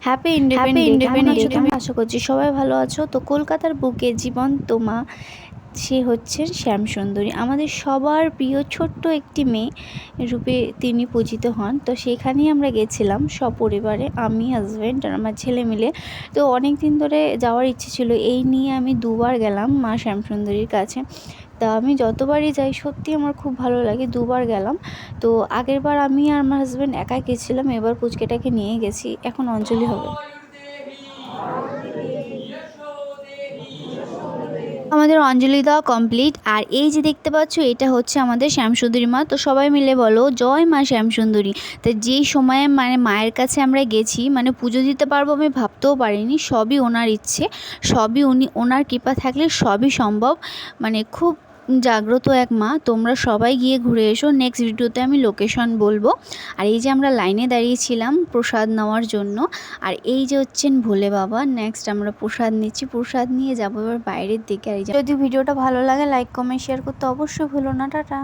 Happy independence day. আমি আশা করছি সবাই ভালো আছো। তো কলকাতার বুকে জীবন্ত মা, সে হচ্ছেন শ্যামসুন্দরী, আমাদের সবার প্রিয় ছোট্ট একটি মেয়ে রূপে তিনি পূজিত হন। তো সেখানেই আমরা গেছিলাম সপরিবারে, আমি, হাজব্যান্ড আর আমার ছেলে মিলে। তো অনেক দিন ধরে যাওয়ার ইচ্ছে ছিল, এই নিয়ে আমি দুবার গেলাম মা শ্যামসুন্দরীর কাছে। তা আমি যতবারই যাই সত্যি আমার খুব ভালো লাগে, দুবার গেলাম। তো আগের বার আমি আর আমার হাজব্যান্ড একাই গেছিলাম, এবার পুচকেটাকে নিয়ে গেছি। এখন অঞ্জলি হবে। আমাদের অঞ্জলি দেওয়া কমপ্লিট। আর এই যে দেখতে পাচ্ছ, এটা হচ্ছে আমাদের শ্যামসুন্দরী মা। তো সবাই মিলে বলো জয় মা শ্যামসুন্দরী। তো যেই সময়ে মায়ের কাছে আমরা গেছি, পুজো দিতে পারবো আমি ভাবতেও পারিনি। সবই ওনার ইচ্ছে, সবই ওনার কৃপা থাকলে সবই সম্ভব। খুব জাগ্রত এক মা। তোমরা সবাই গিয়ে ঘুরে এসো। নেক্সট ভিডিওতে আমি লোকেশন বলবো। আর এই যে আমরা লাইনে দাঁড়িয়েছিলাম প্রসাদ নেওয়ার জন্য, আর এই যে হচ্ছেন ভোলে বাবা। নেক্সট আমরা প্রসাদ নিচ্ছি, প্রসাদ নিয়ে যাবো এবার বাইরের দিকে। আর যদি ভিডিওটা ভালো লাগে লাইক কমেন্ট শেয়ার করতে অবশ্যই ভুলো না। টাটা।